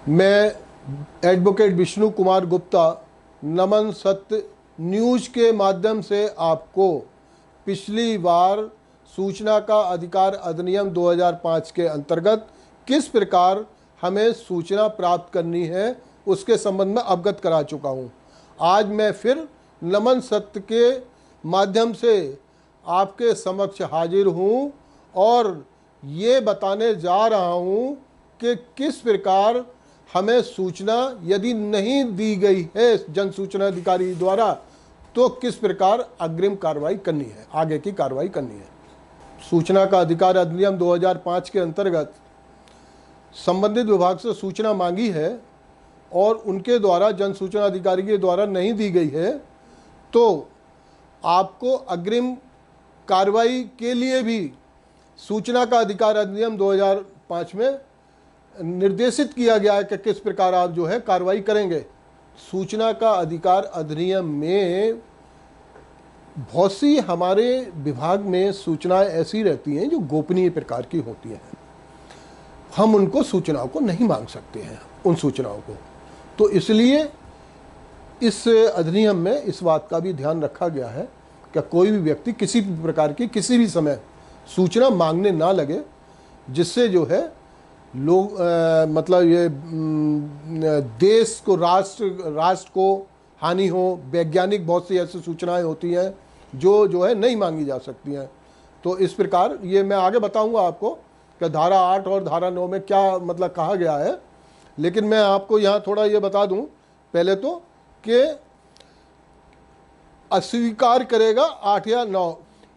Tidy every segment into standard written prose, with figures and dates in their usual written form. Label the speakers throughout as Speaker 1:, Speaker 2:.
Speaker 1: मैं एडवोकेट विष्णु कुमार गुप्ता नमन सत्य न्यूज़ के माध्यम से आपको पिछली बार सूचना का अधिकार अधिनियम 2005 के अंतर्गत किस प्रकार हमें सूचना प्राप्त करनी है उसके संबंध में अवगत करा चुका हूं। आज मैं फिर नमन सत्य के माध्यम से आपके समक्ष हाजिर हूं और ये बताने जा रहा हूं कि किस प्रकार हमें सूचना यदि नहीं दी गई है जन सूचना अधिकारी द्वारा तो किस प्रकार अग्रिम कार्रवाई करनी है, आगे की कार्रवाई करनी है। सूचना का अधिकार अधिनियम 2005 के अंतर्गत संबंधित विभाग से सूचना मांगी है और उनके द्वारा जन सूचना अधिकारी के द्वारा नहीं दी गई है तो आपको अग्रिम कार्रवाई के लिए भी सूचना का अधिकार अधिनियम 2005 में निर्देशित किया गया है कि किस प्रकार आप जो है कार्रवाई करेंगे। सूचना का अधिकार अधिनियम में बहुत सी हमारे विभाग में सूचनाएं ऐसी रहती हैं जो गोपनीय प्रकार की होती हैं, हम उनको सूचनाओं को नहीं मांग सकते हैं उन सूचनाओं को। तो इसलिए इस अधिनियम में इस बात का भी ध्यान रखा गया है कि कोई भी व्यक्ति किसी भी प्रकार की किसी भी समय सूचना मांगने ना लगे जिससे जो है लोग मतलब ये देश को राष्ट्र को हानि हो। वैज्ञानिक बहुत सी ऐसी सूचनाएं होती हैं जो है नहीं मांगी जा सकती हैं। तो इस प्रकार ये मैं आगे बताऊंगा आपको कि धारा 8 और धारा 9 में क्या मतलब कहा गया है, लेकिन मैं आपको यहाँ थोड़ा ये बता दूं पहले तो कि अस्वीकार करेगा 8 या 9।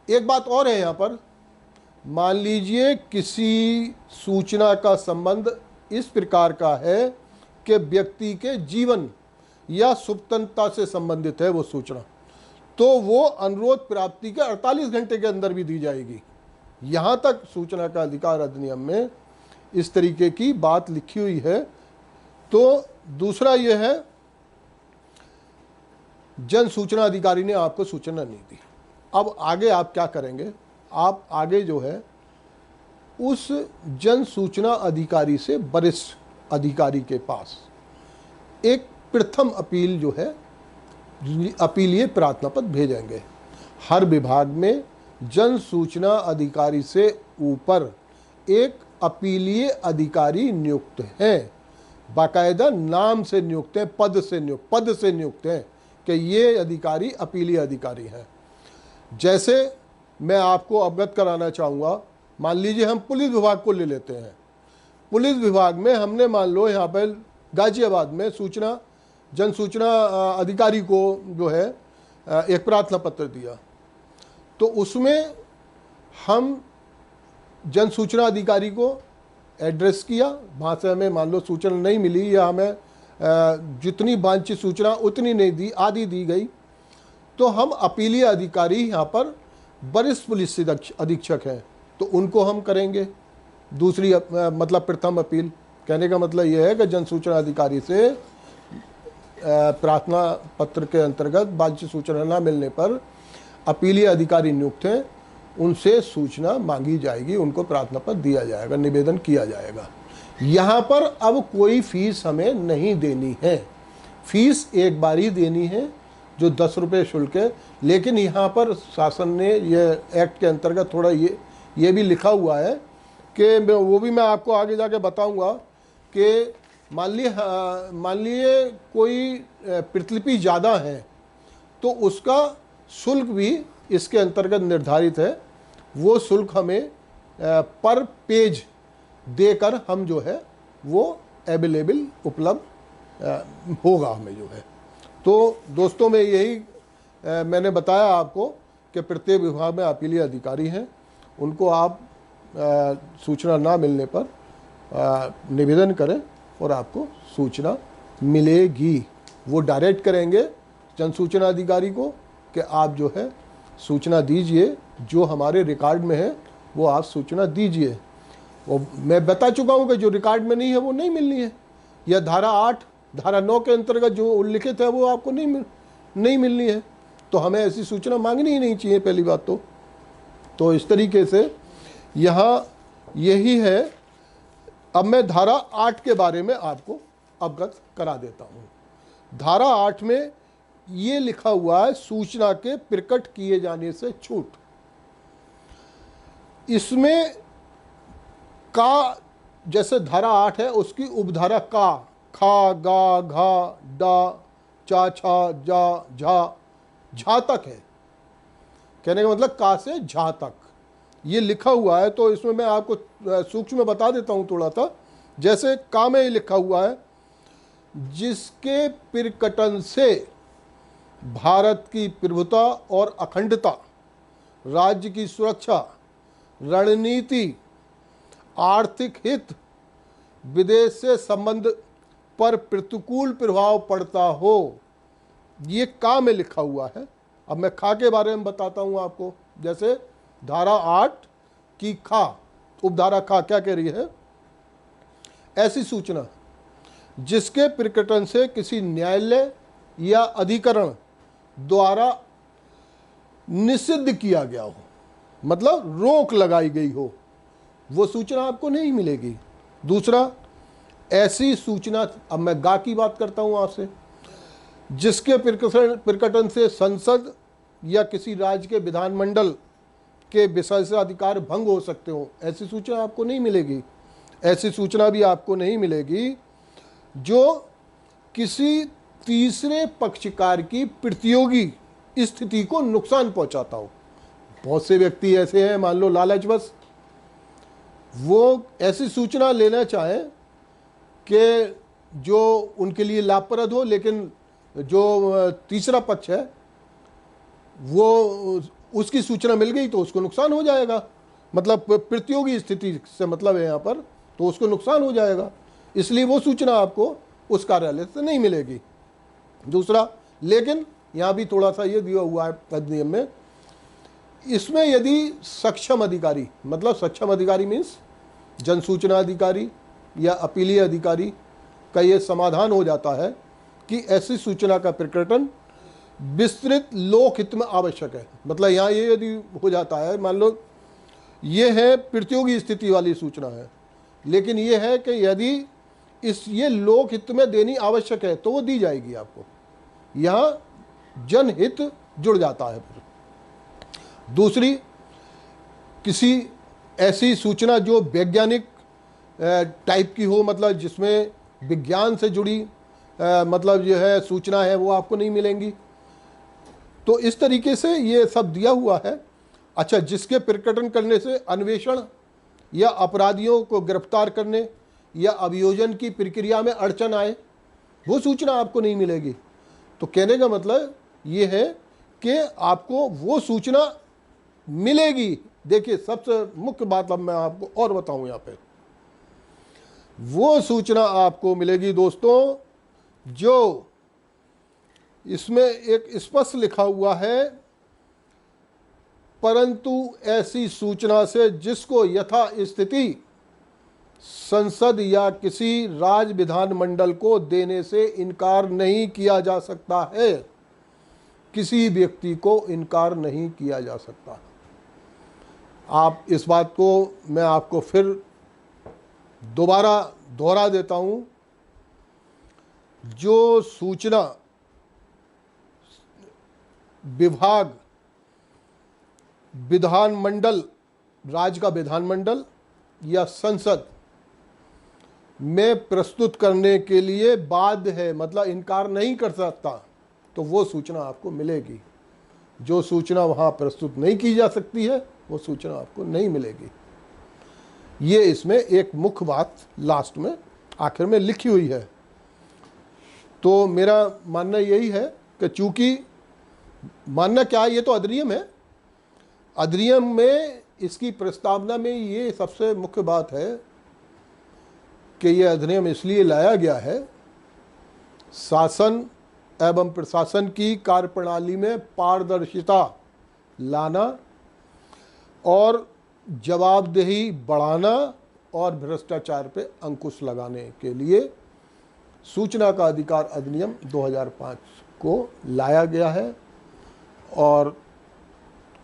Speaker 1: एक बात और है यहाँ पर, मान लीजिए किसी सूचना का संबंध इस प्रकार का है कि व्यक्ति के जीवन या स्वतंत्रता से संबंधित है वो सूचना, तो वो अनुरोध प्राप्ति के 48 घंटे के अंदर भी दी जाएगी। यहाँ तक सूचना का अधिकार अधिनियम में इस तरीके की बात लिखी हुई है। तो दूसरा ये है, जन सूचना अधिकारी ने आपको सूचना नहीं दी, अब आगे आप क्या करेंगे? आप आगे जो है उस जन सूचना अधिकारी से वरिष्ठ अधिकारी के पास एक प्रथम अपील जो है अपीलीय प्रार्थना पत्र भेजेंगे। हर विभाग में जन सूचना अधिकारी से ऊपर एक अपीलीय अधिकारी नियुक्त हैं, बाकायदा नाम से नियुक्त हैं, पद से नियुक्त हैं कि ये अधिकारी अपीलीय अधिकारी हैं। जैसे मैं आपको अवगत कराना चाहूँगा, मान लीजिए हम पुलिस विभाग को ले लेते हैं। पुलिस विभाग में हमने मान लो यहाँ पर गाजियाबाद में जन सूचना अधिकारी को जो है एक प्रार्थना पत्र दिया, तो उसमें हम जन सूचना अधिकारी को एड्रेस किया, वहाँ से हमें मान लो सूचना नहीं मिली या हमें जितनी वांछित सूचना उतनी नहीं दी, आधी दी गई, तो हम अपीलीय अधिकारी यहाँ पर वरिष्ठ पुलिस अधीक्षक हैं तो उनको हम करेंगे दूसरी मतलब प्रथम अपील। कहने का मतलब यह है कि जन सूचना अधिकारी से प्रार्थना पत्र के अंतर्गत वांछित सूचना न मिलने पर अपीलीय अधिकारी नियुक्त हैं, उनसे सूचना मांगी जाएगी, उनको प्रार्थना पत्र दिया जाएगा, निवेदन किया जाएगा। यहाँ पर अब कोई फीस हमें नहीं देनी है, फीस एक बार ही देनी है जो 10 रुपये शुल्क है। लेकिन यहाँ पर शासन ने ये एक्ट के अंतर्गत थोड़ा ये भी लिखा हुआ है कि वो भी मैं आपको आगे जाके बताऊंगा कि मान लिए कोई प्रतिलिपि ज़्यादा है तो उसका शुल्क भी इसके अंतर्गत निर्धारित है। वो शुल्क हमें पर पेज देकर हम जो है वो अवेलेबल उपलब्ध होगा हमें जो है। तो दोस्तों में यही मैंने बताया आपको कि प्रत्येक विभाग में अपीलीय अधिकारी हैं, उनको आप सूचना ना मिलने पर निवेदन करें और आपको सूचना मिलेगी। वो डायरेक्ट करेंगे जन सूचना अधिकारी को कि आप जो है सूचना दीजिए, जो हमारे रिकॉर्ड में है वो आप सूचना दीजिए। वो मैं बता चुका हूँ कि जो रिकॉर्ड में नहीं है वो नहीं मिलनी है, या धारा 8 धारा 9 के अंतर्गत जो उल्लिखित है वो आपको नहीं मिलनी है, तो हमें ऐसी सूचना मांगनी ही नहीं चाहिए पहली बात तो इस तरीके से यहाँ यही है। अब मैं धारा 8 के बारे में आपको अवगत करा देता हूं। धारा 8 में ये लिखा हुआ है, सूचना के प्रकट किए जाने से छूट। इसमें का, जैसे धारा 8 है उसकी उपधारा का, खा, गा, घा, डा, चा, छा, जा, झा, झा तक है। कहने का मतलब का से झा तक ये लिखा हुआ है। तो इसमें मैं आपको सूक्ष्म में बता देता हूं थोड़ा सा। जैसे का में लिखा हुआ है, जिसके प्रकटन से भारत की प्रभुता और अखंडता, राज्य की सुरक्षा, रणनीति, आर्थिक हित, विदेश से संबंध पर प्रतिकूल प्रभाव पड़ता हो, ये का में लिखा हुआ है। अब मैं खा के बारे में बताता हूं आपको। जैसे धारा 8 की खा, उपधारा खा क्या कह रही है, ऐसी सूचना जिसके प्रकटन से किसी न्यायालय या अधिकरण द्वारा निषिद्ध किया गया हो, मतलब रोक लगाई गई हो, वो सूचना आपको नहीं मिलेगी। दूसरा, ऐसी सूचना, अब मैं गा की बात करता हूं आपसे, जिसके प्रकटन से संसद या किसी राज्य के विधानमंडल के विशेषाधिकार भंग हो सकते हो, ऐसी सूचना आपको नहीं मिलेगी। ऐसी सूचना भी आपको नहीं मिलेगी जो किसी तीसरे पक्षकार की प्रतियोगी स्थिति को नुकसान पहुंचाता हो। बहुत से व्यक्ति ऐसे हैं, मान लो लालचवश वो ऐसी सूचना लेना चाहें कि जो उनके लिए लाभप्रद हो, लेकिन जो तीसरा पक्ष है वो उसकी सूचना मिल गई तो उसको नुकसान हो जाएगा। मतलब प्रतियोगी स्थिति से मतलब है यहाँ पर, तो उसको नुकसान हो जाएगा। इसलिए वो सूचना आपको उस कार्यालय से नहीं मिलेगी। दूसरा, लेकिन यहाँ भी थोड़ा सा ये दिया हुआ है अधिनियम में, इसमें यदि सक्षम अधिकारी, मतलब सक्षम अधिकारी मीन्स जन सूचना अधिकारी या अपीलीय अधिकारी का ये समाधान हो जाता है कि ऐसी सूचना का प्रकटन विस्तृत लोकहित में आवश्यक है। मतलब यहाँ ये यदि हो जाता है, मान लो ये है प्रतियोगी स्थिति वाली सूचना है, लेकिन ये है कि यदि ये लोकहित में देनी आवश्यक है तो वो दी जाएगी आपको। यहाँ जनहित जुड़ जाता है। दूसरी, किसी ऐसी सूचना जो वैज्ञानिक टाइप की हो, मतलब जिसमें विज्ञान से जुड़ी मतलब जो है सूचना है, वो आपको नहीं मिलेंगी। तो इस तरीके से ये सब दिया हुआ है। अच्छा, जिसके प्रकटन करने से अन्वेषण या अपराधियों को गिरफ्तार करने या अभियोजन की प्रक्रिया में अड़चन आए, वो सूचना आपको नहीं मिलेगी। तो कहने का मतलब ये है कि आपको वो सूचना मिलेगी। देखिए, सबसे मुख्य बात अब मैं आपको और बताऊं, यहाँ पे वो सूचना आपको मिलेगी दोस्तों जो इसमें एक स्पष्ट लिखा हुआ है, परंतु ऐसी सूचना से जिसको यथा स्थिति संसद या किसी राज्य विधानमंडल को देने से इनकार नहीं किया जा सकता है। किसी व्यक्ति को इनकार नहीं किया जा सकता। आप इस बात को मैं आपको फिर दोबारा दोहरा देता हूं, जो सूचना विभाग, विधानमंडल, राज्य का विधानमंडल या संसद में प्रस्तुत करने के लिए बाध्य है, मतलब इनकार नहीं कर सकता, तो वो सूचना आपको मिलेगी। जो सूचना वहाँ प्रस्तुत नहीं की जा सकती है वो सूचना आपको नहीं मिलेगी। ये इसमें एक मुख्य बात लास्ट में आखिर में लिखी हुई है। तो मेरा मानना यही है कि चूंकि मानना क्या है, ये तो अधिनियम है, अधिनियम में इसकी प्रस्तावना में ये सबसे मुख्य बात है कि ये अधिनियम इसलिए लाया गया है, शासन एवं प्रशासन की कार्यप्रणाली में पारदर्शिता लाना और जवाबदेही बढ़ाना और भ्रष्टाचार पे अंकुश लगाने के लिए सूचना का अधिकार अधिनियम 2005 को लाया गया है। और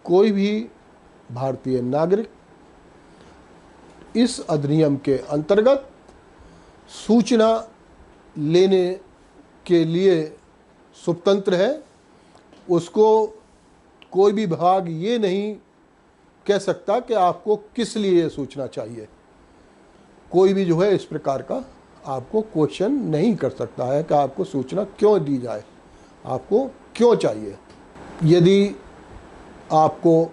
Speaker 1: कोई भी भारतीय नागरिक इस अधिनियम के अंतर्गत सूचना लेने के लिए स्वतंत्र है। उसको कोई भी विभाग ये नहीं कह सकता कि आपको किस लिए सूचना चाहिए। कोई भी जो है इस प्रकार का आपको क्वेश्चन नहीं कर सकता है कि आपको सूचना क्यों दी जाए, आपको क्यों चाहिए। यदि आपको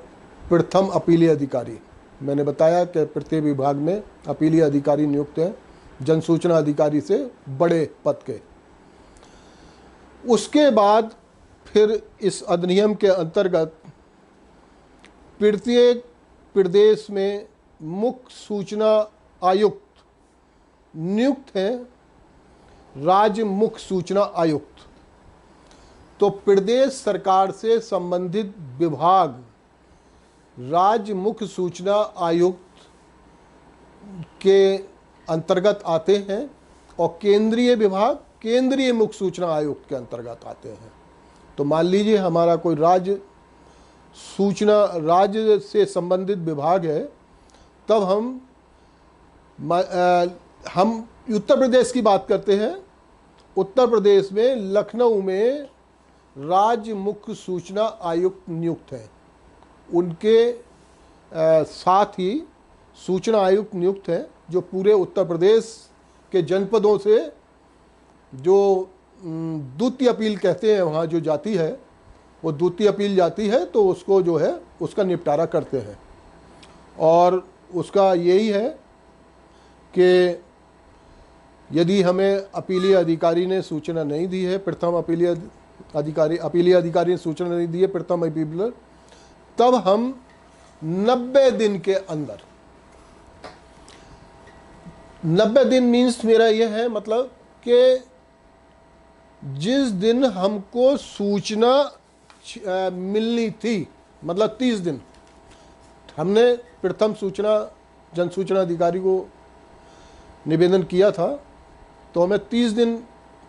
Speaker 1: प्रथम अपीलीय अधिकारी, मैंने बताया कि प्रत्येक विभाग में अपीलीय अधिकारी नियुक्त हैं, जनसूचना अधिकारी से बड़े पद के। उसके बाद फिर इस अधिनियम के अंतर्गत प्रत्येक प्रदेश में मुख्य सूचना आयुक्त नियुक्त हैं, राज्य मुख्य सूचना आयुक्त। तो प्रदेश सरकार से संबंधित विभाग राज्य मुख्य सूचना आयुक्त के अंतर्गत आते हैं और केंद्रीय विभाग केंद्रीय मुख्य सूचना आयुक्त के अंतर्गत आते हैं। तो मान लीजिए हमारा कोई राज्य से संबंधित विभाग है, तब हम उत्तर प्रदेश की बात करते हैं। उत्तर प्रदेश में लखनऊ में राज्य मुख्य सूचना आयुक्त नियुक्त हैं, उनके साथ ही सूचना आयुक्त नियुक्त हैं जो पूरे उत्तर प्रदेश के जनपदों से जो द्वितीय अपील कहते हैं, वहाँ जो जाती है वो द्वितीय अपील जाती है, तो उसको जो है उसका निपटारा करते हैं। और उसका यही है कि यदि हमें अपीलीय अधिकारी ने सूचना नहीं दी है, प्रथम अपीलीय अधिकारी ने सूचना नहीं दी है, प्रथम अपीलर, तब हम 90 दिन के अंदर, 90 दिन मीन्स मेरा यह है मतलब कि जिस दिन हमको सूचना मिलनी थी, मतलब 30 दिन हमने प्रथम जनसूचना अधिकारी को निवेदन किया था, तो हमें 30 दिन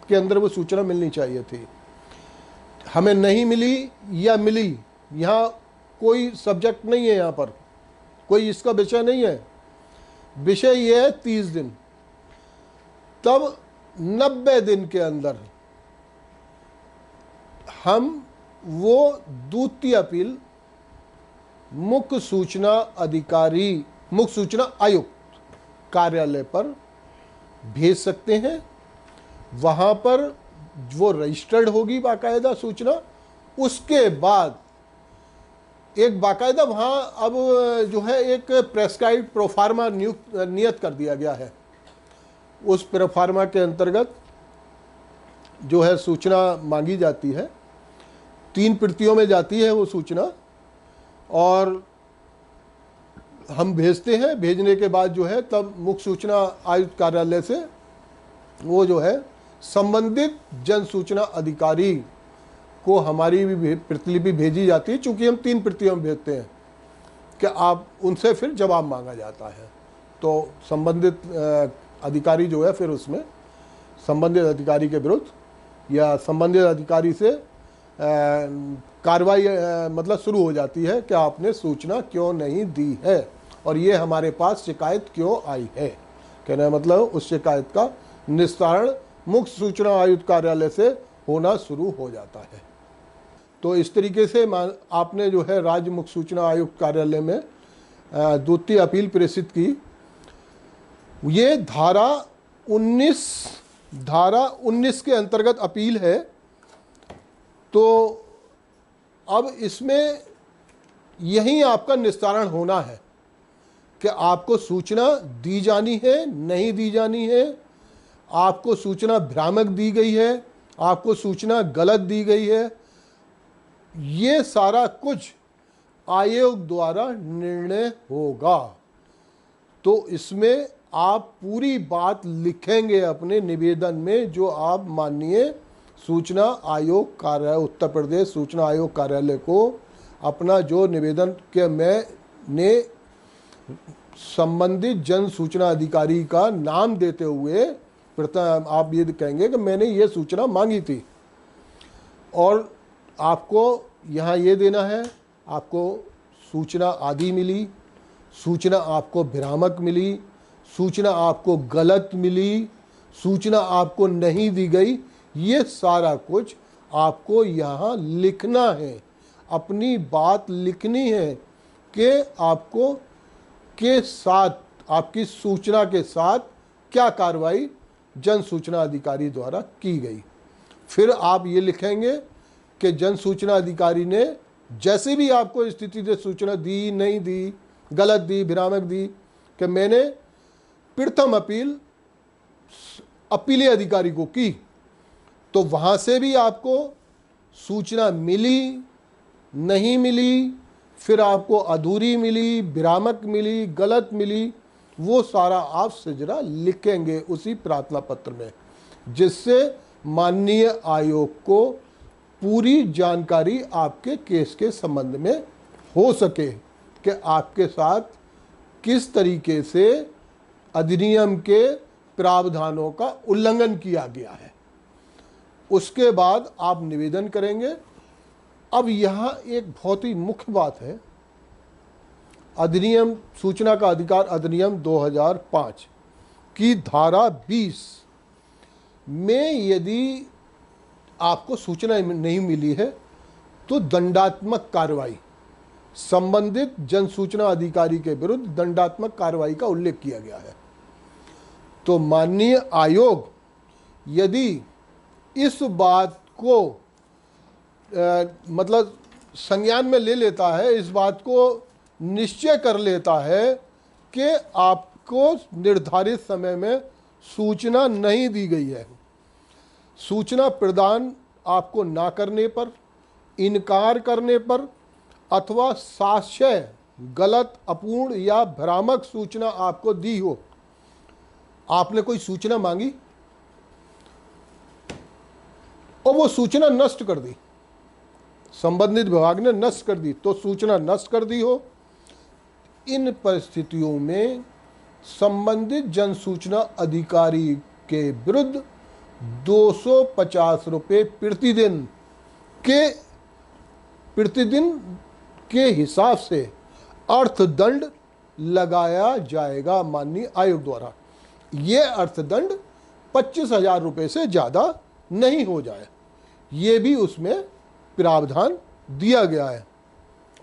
Speaker 1: के अंदर वो सूचना मिलनी चाहिए थी। हमें नहीं मिली या मिली, यहाँ कोई सब्जेक्ट नहीं है, यहाँ पर कोई इसका विषय नहीं है। विषय ये है 30 दिन। तब 90 दिन के अंदर हम वो द्वितीय अपील मुख्य सूचना आयुक्त कार्यालय पर भेज सकते हैं। वहाँ पर वो रजिस्टर्ड होगी बाकायदा सूचना। उसके बाद एक बाकायदा वहाँ अब जो है एक प्रेस्क्राइब्ड प्रोफार्मा नियत कर दिया गया है। उस प्रोफार्मा के अंतर्गत जो है सूचना मांगी जाती है, 3 प्रतियों में जाती है वो सूचना, और हम भेजते हैं। भेजने के बाद जो है तब मुख्य सूचना आयुक्त कार्यालय से वो जो है संबंधित जन सूचना अधिकारी को हमारी भी प्रतिलिपि भेजी जाती है। चूँकि हम 3 प्रतियों में भेजते हैं कि आप उनसे फिर जवाब मांगा जाता है, तो संबंधित अधिकारी जो है फिर उसमें संबंधित अधिकारी के विरुद्ध या संबंधित अधिकारी से कार्रवाई मतलब शुरू हो जाती है कि आपने सूचना क्यों नहीं दी है और ये हमारे पास शिकायत क्यों आई है। कहने का मतलब उस शिकायत का निस्तारण मुख्य सूचना आयुक्त कार्यालय से होना शुरू हो जाता है। तो इस तरीके से आपने जो है राज्य मुख्य सूचना आयुक्त कार्यालय में द्वितीय अपील प्रेषित की। ये धारा 19 के अंतर्गत अपील है। तो अब इसमें यही आपका निस्तारण होना है कि आपको सूचना दी जानी है, नहीं दी जानी है, आपको सूचना भ्रामक दी गई है, आपको सूचना गलत दी गई है। ये सारा कुछ आयोग द्वारा निर्णय होगा। तो इसमें आप पूरी बात लिखेंगे अपने निवेदन में, जो आप माननीय सूचना आयोग कार्यालय उत्तर प्रदेश सूचना आयोग कार्यालय को अपना जो निवेदन के मैंने संबंधित जन सूचना अधिकारी का नाम देते हुए प्रथम आप ये कहेंगे कि मैंने ये सूचना मांगी थी, और आपको यहाँ ये देना है, आपको सूचना आदि मिली, सूचना आपको भ्रामक मिली, सूचना आपको गलत मिली, सूचना आपको नहीं दी गई, ये सारा कुछ आपको यहाँ लिखना है, अपनी बात लिखनी है कि आपको के साथ, आपकी सूचना के साथ क्या कार्रवाई जन सूचना अधिकारी द्वारा की गई। फिर आप ये लिखेंगे कि जन सूचना अधिकारी ने जैसे भी आपको स्थिति से सूचना दी, नहीं दी, गलत दी, भ्रामक दी, कि मैंने प्रथम अपील अपीली अधिकारी को की, तो वहाँ से भी आपको सूचना मिली, नहीं मिली, फिर आपको अधूरी मिली, भ्रामक मिली, गलत मिली, वो सारा आप सिजरा लिखेंगे उसी प्रार्थना पत्र में, जिससे माननीय आयोग को पूरी जानकारी आपके केस के संबंध में हो सके कि आपके साथ किस तरीके से अधिनियम के प्रावधानों का उल्लंघन किया गया है। उसके बाद आप निवेदन करेंगे। अब यहाँ एक बहुत ही मुख्य बात है, अधिनियम सूचना का अधिकार अधिनियम 2005 की धारा 20 में यदि आपको सूचना नहीं मिली है तो दंडात्मक कार्रवाई, संबंधित जन सूचना अधिकारी के विरुद्ध दंडात्मक कार्रवाई का उल्लेख किया गया है। तो माननीय आयोग यदि इस बात को मतलब संज्ञान में ले लेता है, इस बात को निश्चय कर लेता है कि आपको निर्धारित समय में सूचना नहीं दी गई है, सूचना प्रदान आपको ना करने पर, इनकार करने पर, अथवा साक्ष्य गलत, अपूर्ण या भ्रामक सूचना आपको दी हो, आपने कोई सूचना मांगी और वो सूचना नष्ट कर दी, संबंधित विभाग ने नष्ट कर दी, तो सूचना नष्ट कर दी हो, इन परिस्थितियों में संबंधित जन सूचना अधिकारी के विरुद्ध 250 रुपये प्रतिदिन के हिसाब से अर्थदंड लगाया जाएगा माननीय आयोग द्वारा। ये अर्थदंड 25,000 रुपये से ज़्यादा नहीं हो जाए, ये भी उसमें प्रावधान दिया गया है।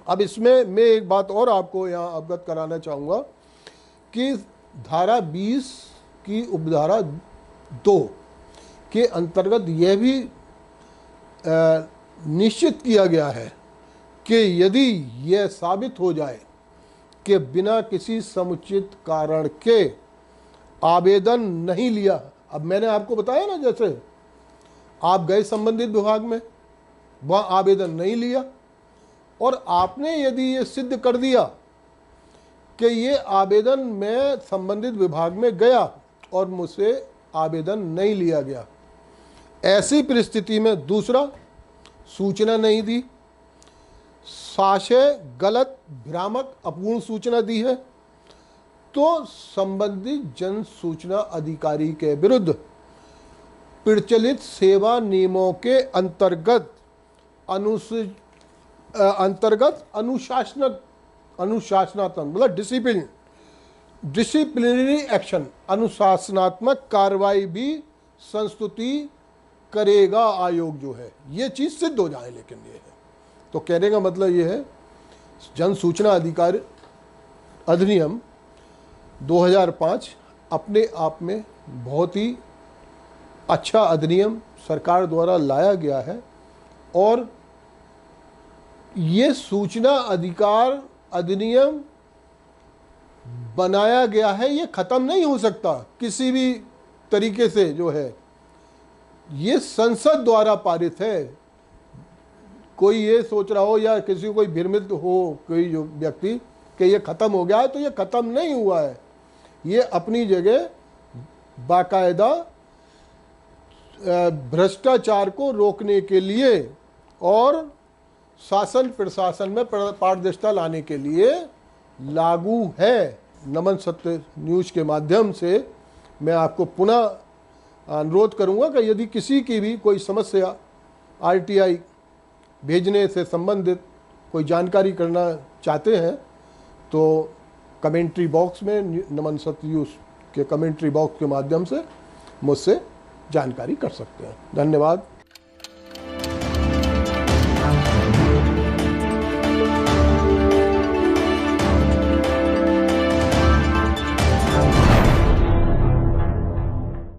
Speaker 1: अब इसमें मैं एक बात और आपको यहाँ अवगत कराना चाहूँगा कि धारा 20 की उपधारा 2 के अंतर्गत यह भी निश्चित किया गया है कि यदि यह साबित हो जाए कि बिना किसी समुचित कारण के आवेदन नहीं लिया, अब मैंने आपको बताया ना, जैसे आप गए संबंधित विभाग में, वहाँ आवेदन नहीं लिया और आपने यदि ये सिद्ध कर दिया कि ये आवेदन मैं संबंधित विभाग में गया और मुझसे आवेदन नहीं लिया गया, ऐसी परिस्थिति में दूसरा सूचना नहीं दी, साक्ष्य गलत, भ्रामक, अपूर्ण सूचना दी है, तो संबंधित जन सूचना अधिकारी के विरुद्ध प्रचलित सेवा नियमों के अंतर्गत अनुशासनात्मक मतलब डिसिप्लिनरी एक्शन, अनुशासनात्मक कार्रवाई भी संस्तुति करेगा आयोग जो है, ये चीज़ सिद्ध हो जाए। लेकिन ये है, तो कहने का मतलब ये है, जन सूचना अधिकार अधिनियम 2005 अपने आप में बहुत ही अच्छा अधिनियम सरकार द्वारा लाया गया है और ये सूचना अधिकार अधिनियम बनाया गया है, ये ख़त्म नहीं हो सकता किसी भी तरीके से, जो है ये संसद द्वारा पारित है। कोई ये सोच रहा हो या किसी को कोई भ्रमित हो कोई जो व्यक्ति कि ये ख़त्म हो गया है, तो ये ख़त्म नहीं हुआ है, ये अपनी जगह बाकायदा भ्रष्टाचार को रोकने के लिए और शासन प्रशासन में पारदर्शिता लाने के लिए लागू है। नमन सत्य न्यूज़ के माध्यम से मैं आपको पुनः अनुरोध करूंगा कि यदि किसी की भी कोई समस्या आरटीआई भेजने से संबंधित कोई जानकारी करना चाहते हैं तो कमेंट्री बॉक्स में, नमन सत्य न्यूज़ के कमेंट्री बॉक्स के माध्यम से मुझसे जानकारी कर सकते हैं। धन्यवाद।